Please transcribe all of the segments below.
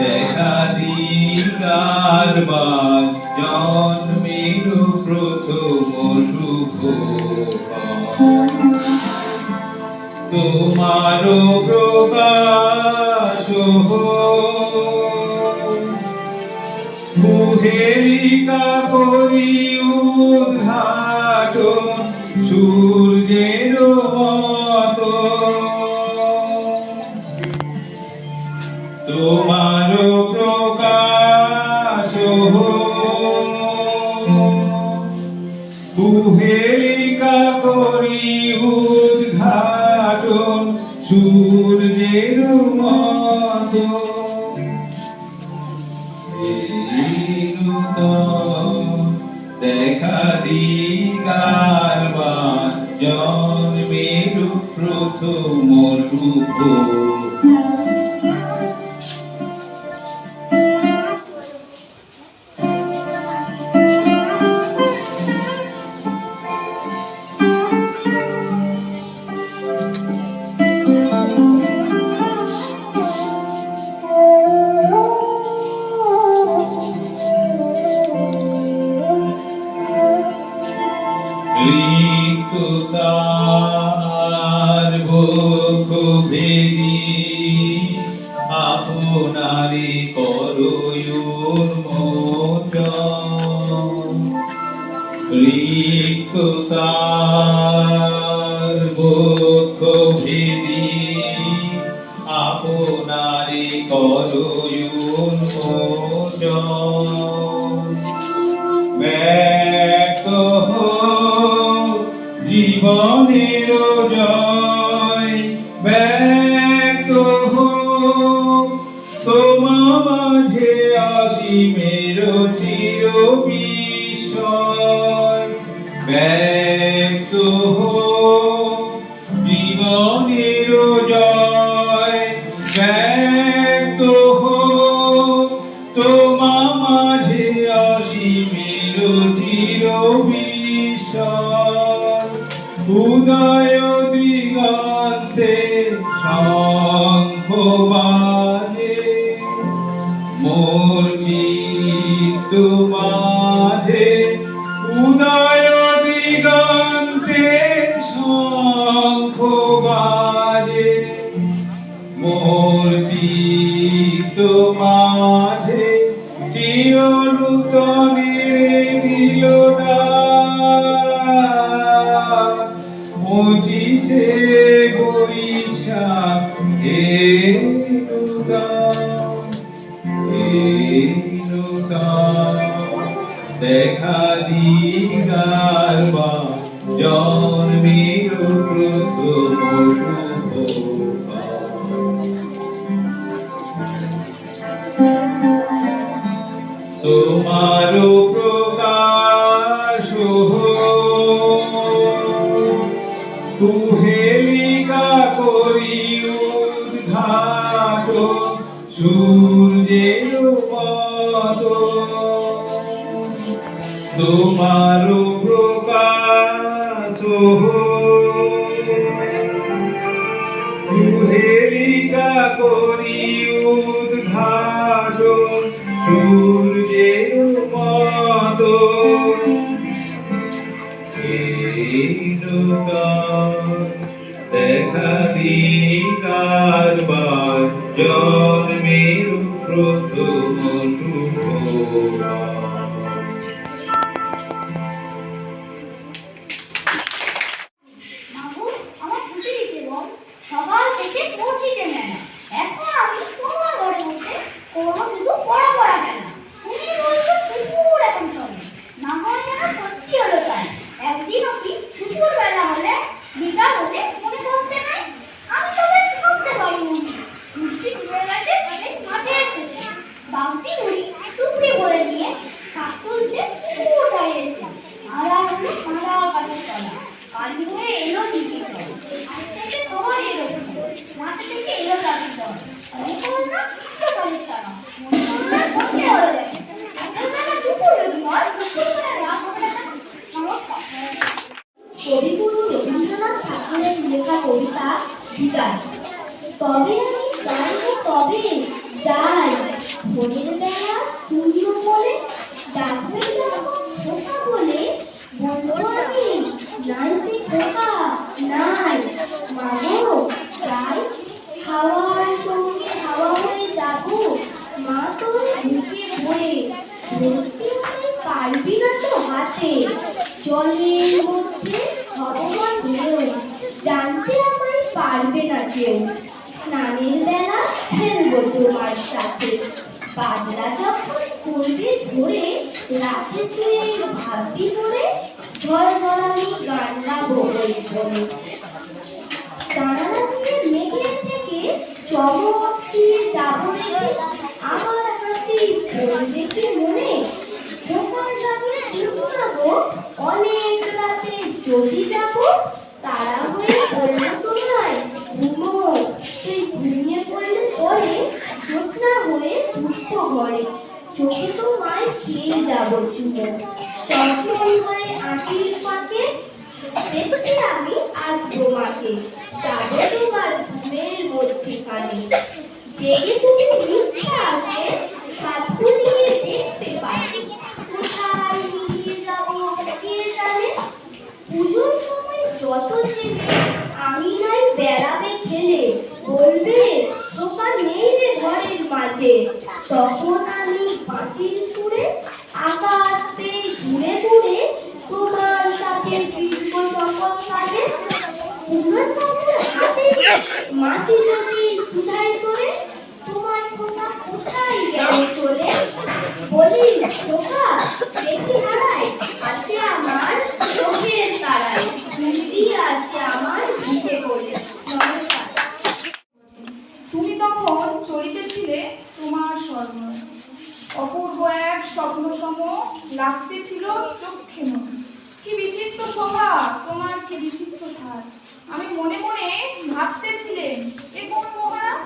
দেখা দিগারবার জন্মের প্রথম শুভ তোমার প্রকাশ কুহেলিকা করি উদ্ঘাটন সূর্যের মতো তোমার প্রকাশ কুহেলিকা করি উদ্ঘাটন সূর্যের মতো দেখা দিগারবার জন্মের প্রথম শুভ তার বক্ষ ভেদি আপনারে করুণ মোচন রিক্ত তার বক্ষ ভেদি আপনারে করুণ মোচন ব্যক্ত জীবনের জয় ব্যক্ত তোমা মাঝে অসীমের চির বিস্ময় ব্যক্ত জীবনের জয় ব্যক্ত তোমা মাঝে অসীমের চির বিস্ময় উদয় দিগন্তে শঙ্খ বাজে মোর চিত্ত মাঝে উদয় দিগন্তে শঙ্খ বাজে মোর চিত্ত মাঝে চিরনূতনের নীলডা 25শে বৈশাখ দেখা দিগারবার জন্মের প্রথম শুভ তোমার প্রকাশ কুহেলিকা করি উদ্ঘাটন সূর্যের মতো তোমার প্রকাশ কুহেলিকা করি উদ্ঘাটন সূর্যের মতো দেখা দিগারবার জন্মের প্রথম শুভ সকাল থেকে পড়তে নেয় না এখন আমি তোমার ঘরে বসে করবো শুধু পড়া কেন তুমি বলছো কুকুর এখন চলে না হয় যেন সত্যি হলো তাই একদিনও কি দুপুর বেলা হলে বিকাল হলে মনে করতে নাই আমি তবে ভাবতে পারি মনে সূর্যি ডুবে গেছে তাদের মাঠে এসেছে বালতি ধরি টুকরি ভরে নিয়ে ধরতে আমায় পারবি না তো হাতে, জলের মধ্যে ভগবান ঢেউ, জানতে আমায় পারবে না কেউ। স্নানের বেলা খেলবো তোমার সাথে, বাদলা যখন পড়বে ঝরে, রাতে শুয়ে ভাববি করে, ঝড়ঝড়ানি গান গাবো ওই ঘরে। জানালা দিয়ে মেঘের থেকে চমক দিয়ে যাবো রেখে, আমার হাতে পড়বে কি মনে, ঢোকার রাতে ঘুমাবো, অনেক রাতে যদি যাবো, তারা হয়ে বললো তোমায় ঘুমো, তুই ঘুমিয়ে পড়লে পরে জ্যোৎস্না হয়ে পুষ্প ঘরে, চোখে তোমায় খেয়ে যাবো চুমো, স্বপ্ন হয়ে আঁচির ফাঁকে দেখতে আমি আসবো মাকে, যাবো তোমার ঘুমের মধ্যিখানে, জেগে তুমি মিথ্যা আসবে, হাত তুলিয়ে দেখতে পাবে, কোথায় নিয়ে যাবো কে জানে। পুজোর সময় যত ছেলে আমি নাই বেড়াবে খেলে, বলবে দোকান নেই রে ঘরের মাঝে, তখন আমি পাখির সুরে আকাশ পেয়ে ঘুরে ঘুরে তোমার সাথে ফিরবো সকল কাজে। তোমার কাছে হাতে মাটি যদি সুধাই করে, তোমার ফোঁটা কোথায় গেল চলে, বলি খোকা দেখি হারায় আছে আমার চোখের তারায়, ফিরবি আছে আমার ভিটে করে। নমস্কার। তুমি তখন চলিতেছিলে তোমার স্বর্ণ, অপূর্ব এক স্বপ্ন সম লাগতেছিল চক্ষে মনে। কি বিচিত্র শোভা তোমার, কি বিচিত্র সাজ, আমি মনে মনে ভাবতেছিলেন এ কোন মহারাজ,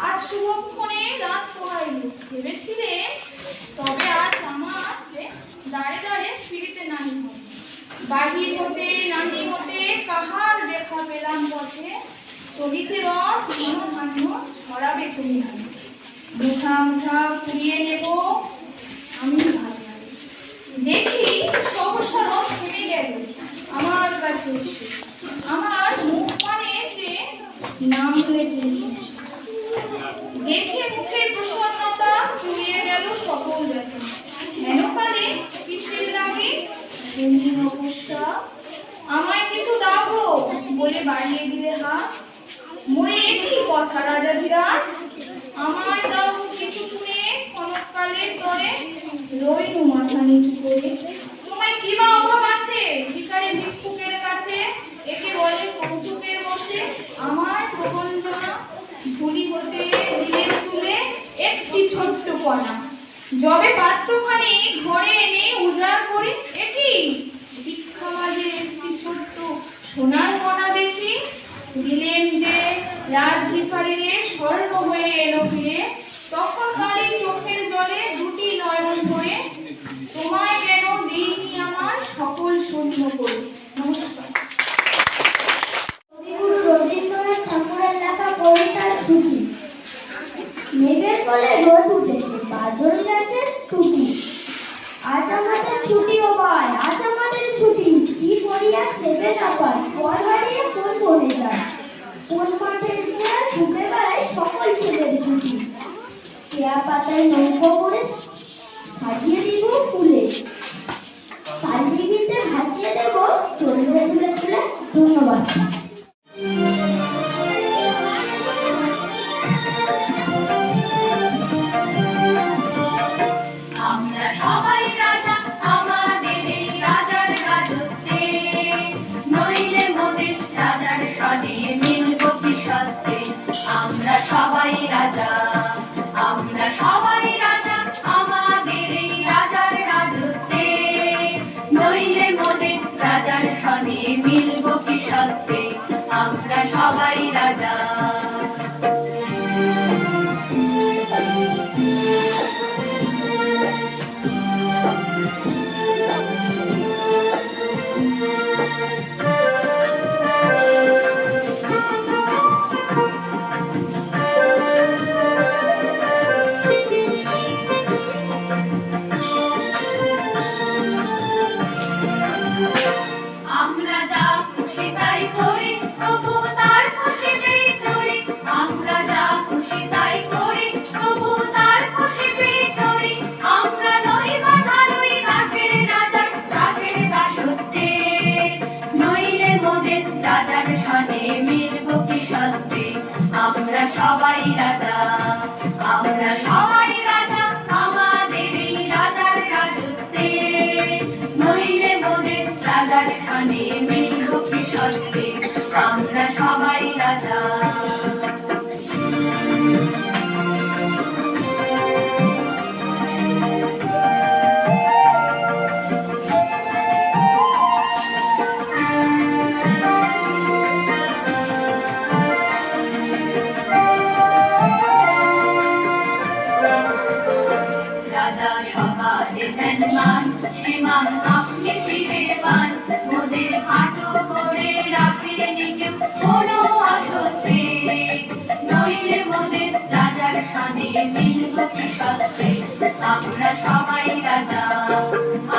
আজ শুভক্ষণে রাত পোহাইল, ভেবেছিলেন তবে আজ আমার দাঁড়ে দাঁড়ে ফিরিতে নাহি হয়। বাহির হতে নাহি হতে কাহার দেখা পেলাম পথে, চলিতে রথ ধান্য ছড়াবে তুমি, মুঠা মুঠা পুড়িয়ে নেব আমি ভাবলাম। দেখি সহসা রথ থেমে গেল আমার কাছে এসে, আমার মুখ পানে যে নাম লেখে দেখে মুখের প্রসন্নতা চুরিয়ে গেল সকল ব্যথা। হেনকালে কিসের লাগে তুমি অবস্থা, আমায় কিছু দাও গো বলে বাড়িয়ে দিলে হাত। মোরে কি কথা রাজাধিরাজ, আমায় দাও কিছু শুনে, ক্ষণকালের তরে রইনু মাথা নিচু করে। তোমায় কি বা অভাব আছে ভিখারি ভিক্ষুকের কাছে, একে বলে কৌতুকের বসে আমায় প্রবঞ্চনা। ঝুলি হতে দিলেন তুলে একটি ছোট্ট কণা, যবে পাত্রখানি ঘরে এনে উজাড় করে, এটি ভিক্ষা মাঝে একটি ছোট্ট সোনার কণা দেখি, দিলেন যে রাজভিখারিরে স্বর্ণ হয়ে এলো ফিরে। তখন কালী চোখের জলে দুটি নয়ন ভরে, তোমায় কেন দিইনি আমার সকল শূন্য করে। নমস্কার। কবিগুরু রবীন্দ্রনাথ ঠাকুরের লেখা কবিতার শ্রুতি। মেঘের কোলে রোদ উঠেছে, গাজর গাছের টুটি, আজ আমাদের ছুটি ও ভাই, আজ আমাদের ছুটি, কি করিয়া খেবে না পাই, পর হারিয়ে কোন বনে যায়, কোন মাঠের যে ছুটে বেড়ায় সকল ছেলের ছুটি, কেয়া পাতায় নৌকো করে সাজিয়ে দিব ফুলে, পাল্লি গিতে ভাসিয়ে দেব চলবে তুলে তুলে। ধন্যবাদ। আমরা সবাই রাজা আমাদের এই রাজার রাজত্বে, নইলে মোদের রাজার সনে মিলব কি সত্যে। আমরা সবাই রাজা, আমরা সবাই রাজা আমাদের এই রাজার রাজত্বে, নইলে মোদের রাজার সনে মিলব কি সত্যে। আমরা সবাই রাজা। করে দেন মান, সে মান আপনি ফিরে পান। মোদের খাটো করে রাখেনি কেউ কোনো অসত্যে, নইলে মোদের রাজার সাথে মিলব কি সত্যে। আমরা সবাই রাজা,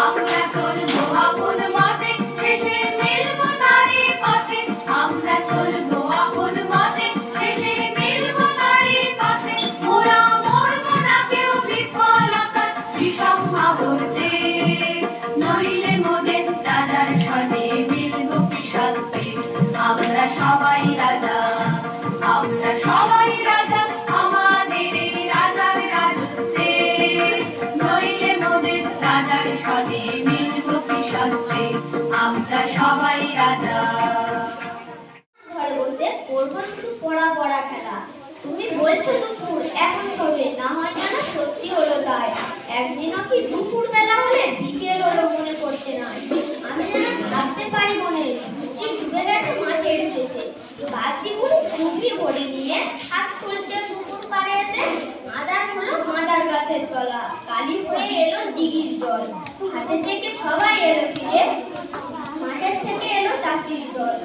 আমরা চলবো আপন মতে, শেষে মিলব তারই পথে। আমরা চলবো আপন মতে, শেষে মিলব তারই পথে। মোরা মরব না কেউ বিফলতা বিষম আবর্তে, নইলে মোদের রাজার সাথে মিলব কি সত্যে। আমরা সবাই রাজা, আমরা সবাই রাজা, আমাদের এই রাজার রাজত্বে, নইলে মোদের রাজার সাথে মিলব কি সত্যে। আমরা সবাই রাজা। ঘরে বলতে করবো শুধু পড়া পড়া খেলা। তুমি বলছো দুপুর এখন সবে, না হয় যেন সত্যি হলো তাই। একদিনও কি দুপুর বেলা হলে বিকেল হলো মনে করতে নাই। আমি যেন ভাবতে পারি মনে সূর্য ডুবে গেছে মাঠের শেষে। বালতিগুলো চুপি ভরে নিয়ে হাত খুলছে পুকুর পাড়ে এসে। মাদার হলো মাদার গাছের তলা, কালি হয়ে এলো দিঘির জল। হাতে থেকে সবাই এলো ফিরে, মাঠের থেকে এলো চাষির দল।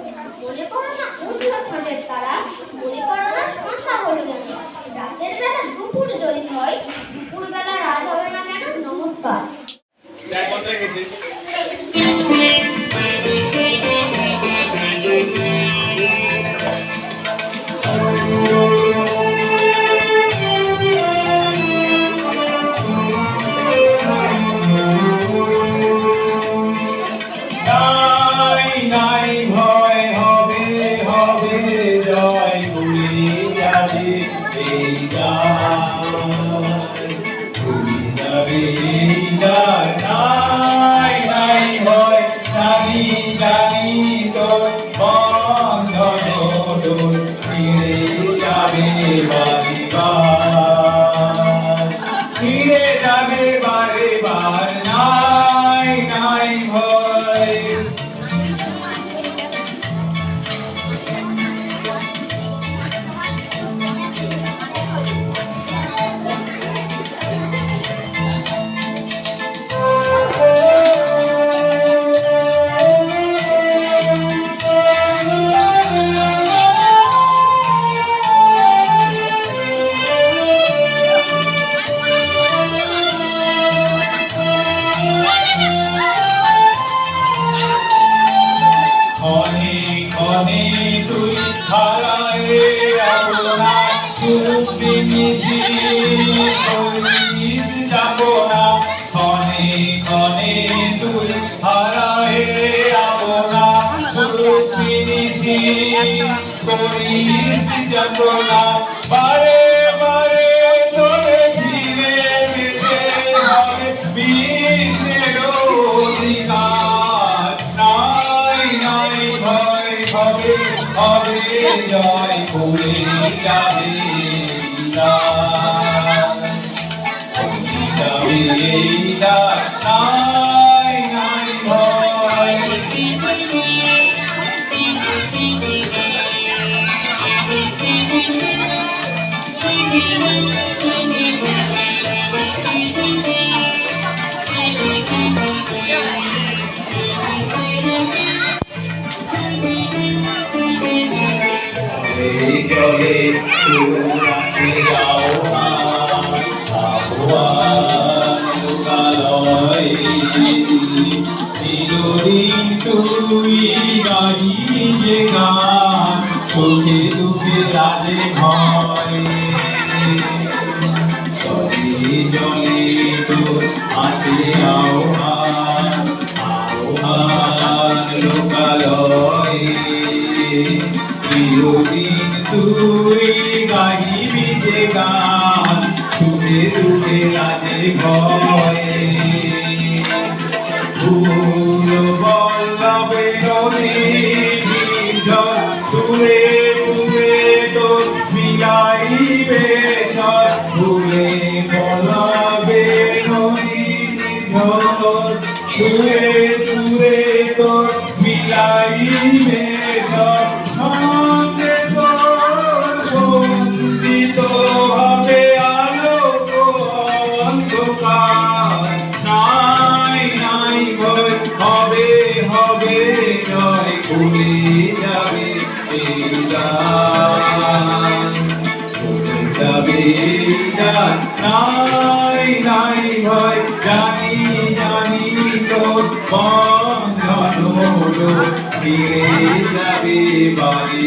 মনে করো না উঠলো ছোটের তারা, মনে করো না সংসা হলো যেন। রাতের বেলা দুপুর যদি হয়, দুপুর বেলা রাত হবে না কেন? নমস্কার। নাই নাই ভয়, হবে হবে জয়, উড়ে যাবে এই গান, উড়ে যাবে এই গান। নাই নাই ভয়, জানি জানি তোর বন্ধন ডোর, ফিরে যাবে বারে বার, ফিরে যাবে বারে বার। নাই নাই ভয়। ক্ষণে ক্ষণে তুই হারায়ে আপনা, সুরুক্তি মিশি করিস যাবনা। ক্ষণে ক্ষণে তুই হারায়ে আপনা, সুরুক্তি মিশি করিস যাবনা। বারে বারে তোরে ফিরে পেতে হবে বিশ্বের অধিকার। নাই নাই ভয়, হবে হবে জয়, উড়ে যাবে গান, উড়ে যাবে গান। নাই নাই ভয়। এই জলে তুরাতে যাও না, আহ্বান লোকালয়। চিরদিন তুই গাইবি যে গান, সুখে দুঃখে রাজে ভয়। জলে জলে তোর আছে আহ্বান, আহ্বান লোকালয়। চিরদিন তুই গাইবি যে গান, সুখে দুঃখে রাজে ভয়। ফুল বল্লভে নদীর তুলে তুলে তোর মিলাইবে ঝড়। ফুলে বল্লভে নদীর তুলে তুলে তোর মিলাইবে ঝড়। সঙ্গে তোর বন্দিত হবে আলোক অন্ধকার। যা নাই নাই ভয় জানি জানি তোর বন্ধন ফিরে যাবে বাড়ি